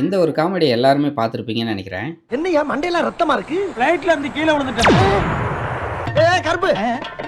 இந்த ஒரு காமெடி எல்லாருமே பார்த்துருப்பீங்கன்னு நெனைக்கிறேன். என்னையா மண்டையெல்லாம் ரத்தமா இருக்கு? ஃளைட்ல இருந்து கீழ விழுந்துட்டேன். கருப்பு,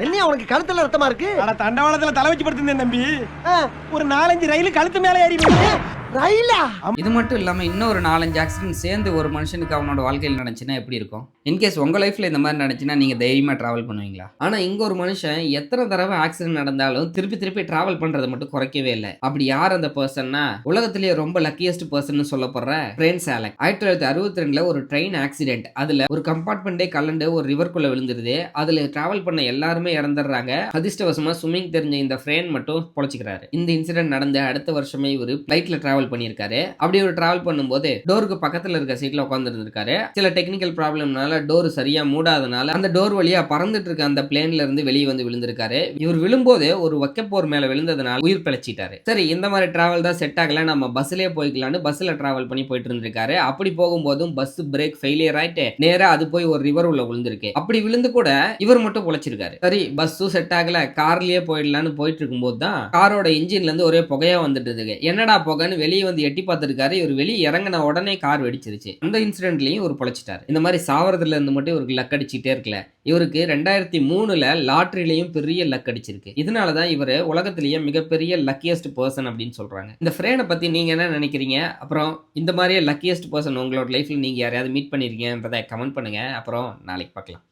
என்னையா உனக்கு கழுத்துல ரத்தமா இருக்கு? அட தண்டவாளத்துல தலை வச்சு படுத்திருந்தேன் தம்பி. ஆ, ஒரு 4-5 ரயில் கழுத்து மேல ஏறி போயிடுச்சு. ரயிலா? இது மட்டும் இல்லாம இன்னும் ஒரு 4, 5 ஆக்சிடென்ட் சேர்ந்து ஒரு மனுஷனுக்கு அவனோட வாழ்க்கையில நடந்துச்சுன்னா எப்படி இருக்கும்? இன்கேஸ் உங்க லைஃப்ல இந்த மாதிரி நடந்துச்சுன்னா நீங்க தைரியமா டிராவல் பண்ணுவீங்களா? ஆனா இங்க ஒரு மனுஷன் எத்தனை தடவை ஆக்சிடென்ட் நடந்தாலும் திருப்பி டிராவல் பண்றதை மட்டும் குறைக்கவே இல்லை. அப்படி யார் அந்த பர்சன்னா, உலகத்திலேயே ரொம்ப லக்கியஸ்ட் பர்சன் சொல்லப்படுற பிரின்ஸ் ஆலன். 1962ல ஒரு ட்ரெயின் ஆக்சிடென்ட். அதுல ஒரு கம்பார்ட்மெண்டே கலண்டு ஒரு ரிவர்க்குள்ள விழுந்துருது. அதுல டிராவல் பண்ண எல்லாருமே இறந்துடுறாங்க. அதிர்ஷ்டவசமா ஸ்விம்மிங் தெரிஞ்ச இந்த ஃப்ரேன் மட்டும் பொழைச்சிக்கிறாரு. இந்த இன்சிடென்ட் நடந்த அடுத்த வருஷமே இவர் பிளைட்ல டிராவல் பண்ணியிருக்காரு. அப்படி ஒரு டிராவல் பண்ணும்போது டோருக்கு பக்கத்துல இருக்க சீட்ல உட்கார்ந்து இருந்திருக்காரு. சில டெக்னிக்கல் ப்ராப்ளம்னால டோர் சரியா மூடாதனால அந்த டோர் வழியா பறந்துட்டு இருக்க அந்த பிளேன்ல இருந்து வெளியே வந்து விழுந்திருக்காரு. இவர் விழும்போது ஒரு வக்கப்போர் மேல விழுந்ததுனால உயிர் பிழைச்சிட்டாரு. சரி, இந்த மாதிரி டிராவல் தான் செட் ஆகல, நம்ம பஸ்லயே போய்க்கலாம்னு பஸ்ல டிராவல் பண்ணி போயிட்டு இருந்திருக்காரு. அப்படி போகும்போதும் பஸ் பிரேக் ஃபெயிலியர் ஆயிட்டு நேரா அது போய் ஒரு ரிவர் உள்ள விழுந்திருக்கு. அப்படி விழுந்து கூட இவர் மட்டும் பொழைச்சிருக்காரு. சரி, பஸ்ஸும் செட் ஆகல, கார்லயே போயிடலான்னு போயிட்டு இருக்கும்போது தான் காரோட இன்ஜின்ல இருந்து ஒரே புகையா வந்துட்டு இருக்கு. என்னடா புகைன்னு வெளியே வந்து எட்டி பார்த்திருக்காரு. இவர் வெளியே இறங்கின உடனே கார் வெடிச்சிருச்சு. அந்த இன்சிடென்ட்லயும் ஒரு பொழைச்சிட்டாரு. இந்த மாதிரி சாவறதுல இருந்து மட்டும் இவருக்கு லக் அடிச்சுட்டே இருக்கல. இவருக்கு 2003ல லாட்டரியிலையும் பெரிய லக் அடிச்சிருக்கு. இதனாலதான் இவர் உலகத்திலேயே மிகப்பெரிய லக்கியஸ்ட் பர்சன் அப்படின்னு சொல்றாங்க. இந்த ஃப்ரேனை பத்தி நீங்க என்ன நினைக்கிறீங்க? அப்புறம் இந்த மாதிரியே லக்கியஸ்ட் பர்சன் உங்களோட லைஃப்ல நீங்க யாரையாவது மீட் பண்ணிருக்கீங்கன்றதை கமெண்ட் பண்ணுங்க. அப்புறம் நாளைக்கு பார்க்கலாம்.